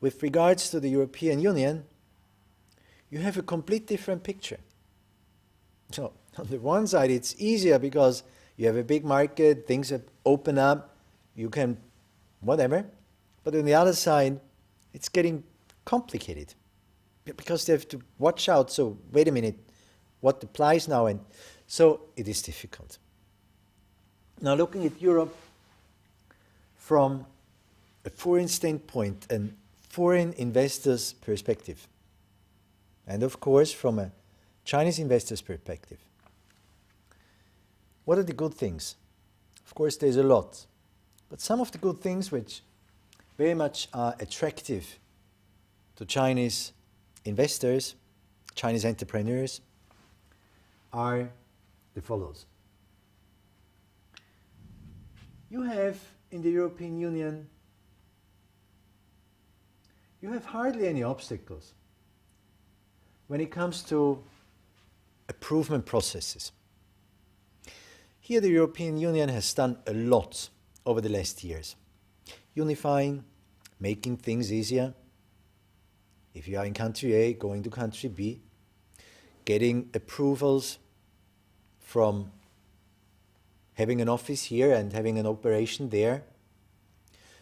with regards to the European Union, you have a complete different picture. So, on the one side, it's easier because you have a big market, things have opened up, you can whatever. But on the other side, it's getting complicated because they have to watch out. So, wait a minute, what applies now? And so, it is difficult. Now, looking at Europe from a foreign standpoint and foreign investors' perspective, and of course, from a Chinese investors' perspective, what are the good things? Of course, there's a lot. But some of the good things which very much are attractive to Chinese investors, Chinese entrepreneurs, are the follows. You have in the European Union, you have hardly any obstacles when it comes to approval processes. Here the European Union has done a lot over the last years. Unifying, making things easier. If you are in country A, going to country B, getting approvals from having an office here and having an operation there.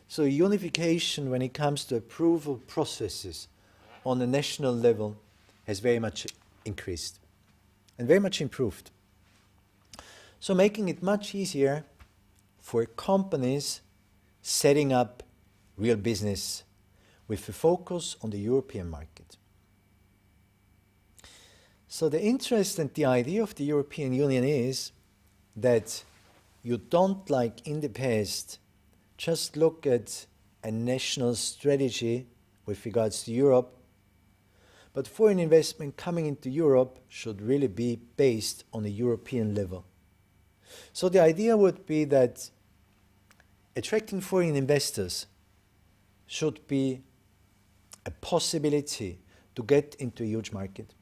So unification when it comes to approval processes on a national level has very much increased and very much improved. So making it much easier for companies setting up real business with a focus on the European market. So the interest and the idea of the European Union is that you don't, like in the past, just look at a national strategy with regards to Europe, but foreign investment coming into Europe should really be based on a European level. So the idea would be that attracting foreign investors should be a possibility to get into a huge market.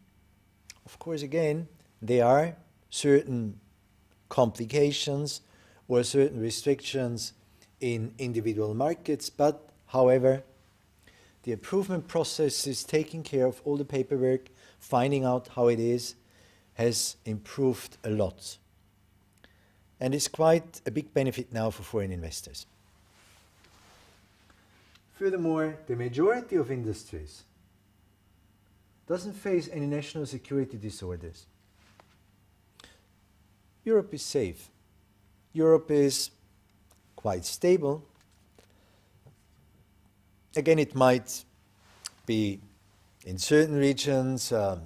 Of course, again, there are certain complications or certain restrictions in individual markets, but however, the approval process is taking care of all the paperwork, finding out how it is, has improved a lot. And it's quite a big benefit now for foreign investors. Furthermore, the majority of industries doesn't face any national security disorders. Europe is safe. Europe is quite stable. Again, it might be in certain regions a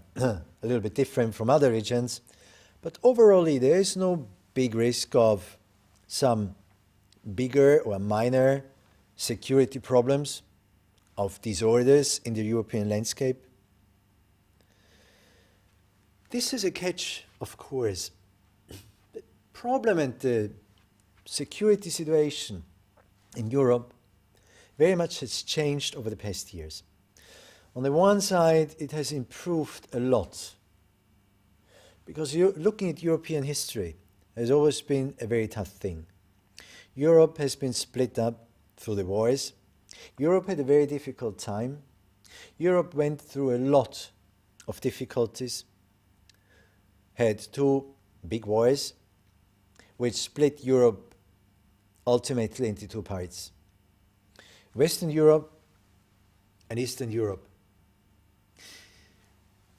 little bit different from other regions, but overall there is no big risk of some bigger or minor security problems, of disorders in the European landscape. This is a catch, of course. The problem and the security situation in Europe very much has changed over the past years. On the one side, it has improved a lot, because looking at European history has always been a very tough thing. Europe has been split up through the wars. Europe had a very difficult time. Europe went through a lot of difficulties, had two big wars, which split Europe ultimately into two parts: Western Europe and Eastern Europe.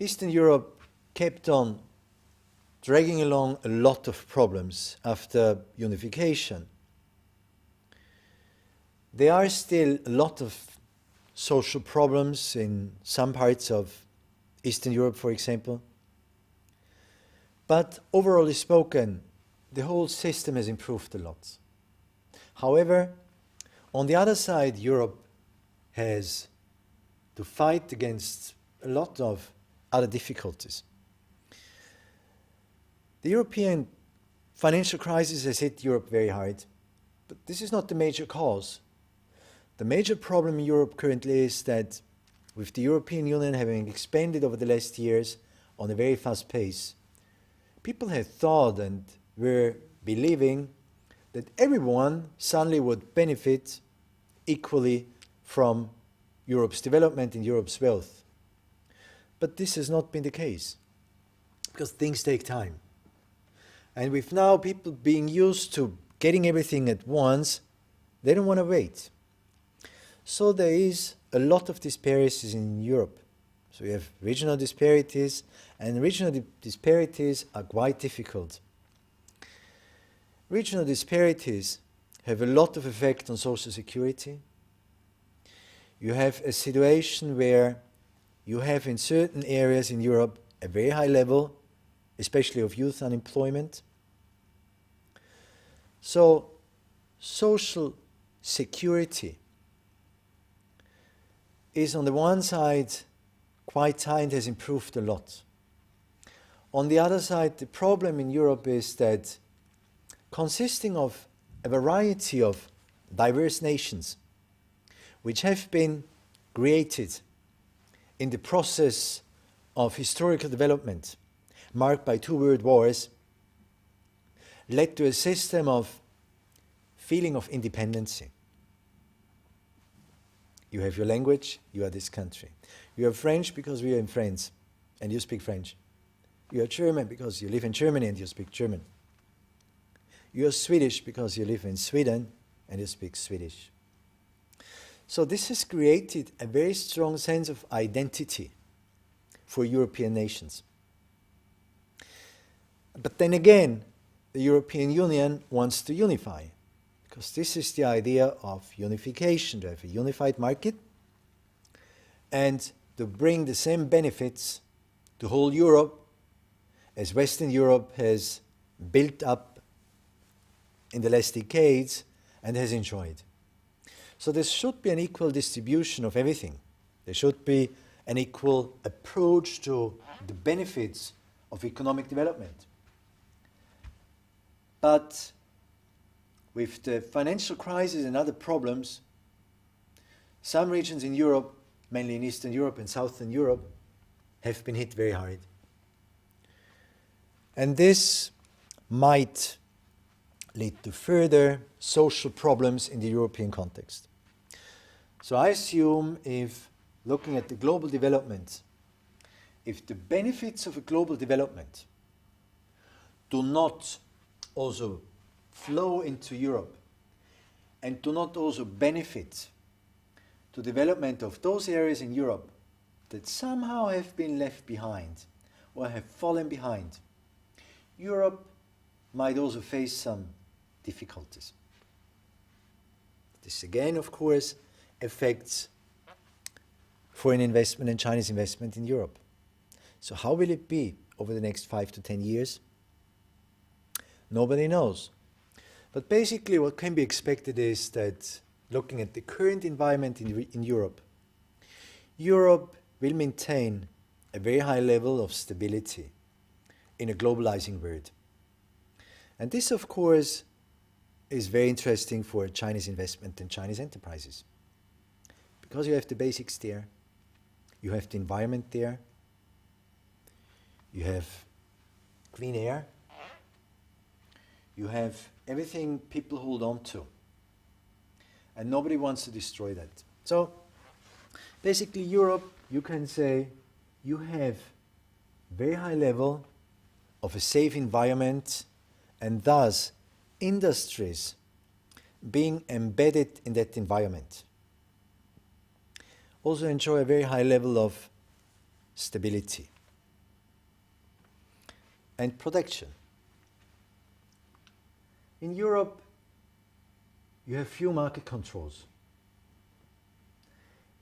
Eastern Europe kept on dragging along a lot of problems after unification. There are still a lot of social problems in some parts of Eastern Europe, for example. But overall spoken, the whole system has improved a lot. However, on the other side, Europe has to fight against a lot of other difficulties. The European financial crisis has hit Europe very hard, but this is not the major cause. The major problem in Europe currently is that with the European Union having expanded over the last years on a very fast pace, people had thought and were believing that everyone suddenly would benefit equally from Europe's development and Europe's wealth. But this has not been the case, because things take time. And with now people being used to getting everything at once, they don't want to wait. So there is a lot of disparities in Europe. So we have regional disparities, and regional disparities are quite difficult. Regional disparities have a lot of effect on social security. You have a situation where you have in certain areas in Europe a very high level, especially of youth unemployment. So social security is on the one side quite high and has improved a lot. On the other side, the problem in Europe is that consisting of a variety of diverse nations which have been created in the process of historical development marked by 2 world wars led to a system of feeling of independency. You have your language, you are this country. You are French because we are in France and you speak French. You are German because you live in Germany and you speak German. You are Swedish because you live in Sweden and you speak Swedish. So this has created a very strong sense of identity for European nations. But then again, the European Union wants to unify, because this is the idea of unification, to have a unified market and to bring the same benefits to whole Europe as Western Europe has built up in the last decades and has enjoyed. So there should be an equal distribution of everything. There should be an equal approach to the benefits of economic development. But with the financial crisis and other problems, some regions in Europe, mainly in Eastern Europe and Southern Europe, have been hit very hard. And this might lead to further social problems in the European context. So I assume, if looking at the global development, if the benefits of a global development do not also flow into Europe and do not also benefit to development of those areas in Europe that somehow have been left behind or have fallen behind, Europe might also face some difficulties. This again, of course, affects foreign investment and Chinese investment in Europe. So how will it be over the next 5 to 10 years? Nobody knows. But basically what can be expected is that, looking at the current environment in Europe, Europe will maintain a very high level of stability in a globalizing world. And this, of course, is very interesting for Chinese investment and Chinese enterprises, because you have the basics there, you have the environment there, you have clean air, you have everything people hold on to, and nobody wants to destroy that. So basically Europe, you can say, you have very high level of a safe environment, and thus industries being embedded in that environment also enjoy a very high level of stability and protection. In Europe, you have few market controls,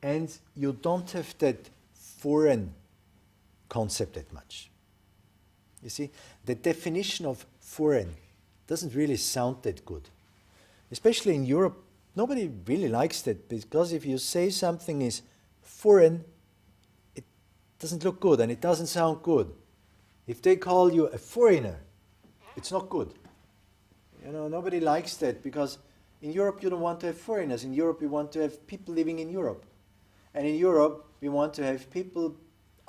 and you don't have that foreign concept that much. You see, the definition of foreign doesn't really sound that good. Especially in Europe, nobody really likes that, because if you say something is foreign, it doesn't look good and it doesn't sound good. If they call you a foreigner, it's not good. You know, nobody likes that, because in Europe you don't want to have foreigners. In Europe you want to have people living in Europe. And in Europe we want to have people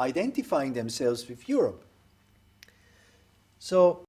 identifying themselves with Europe. So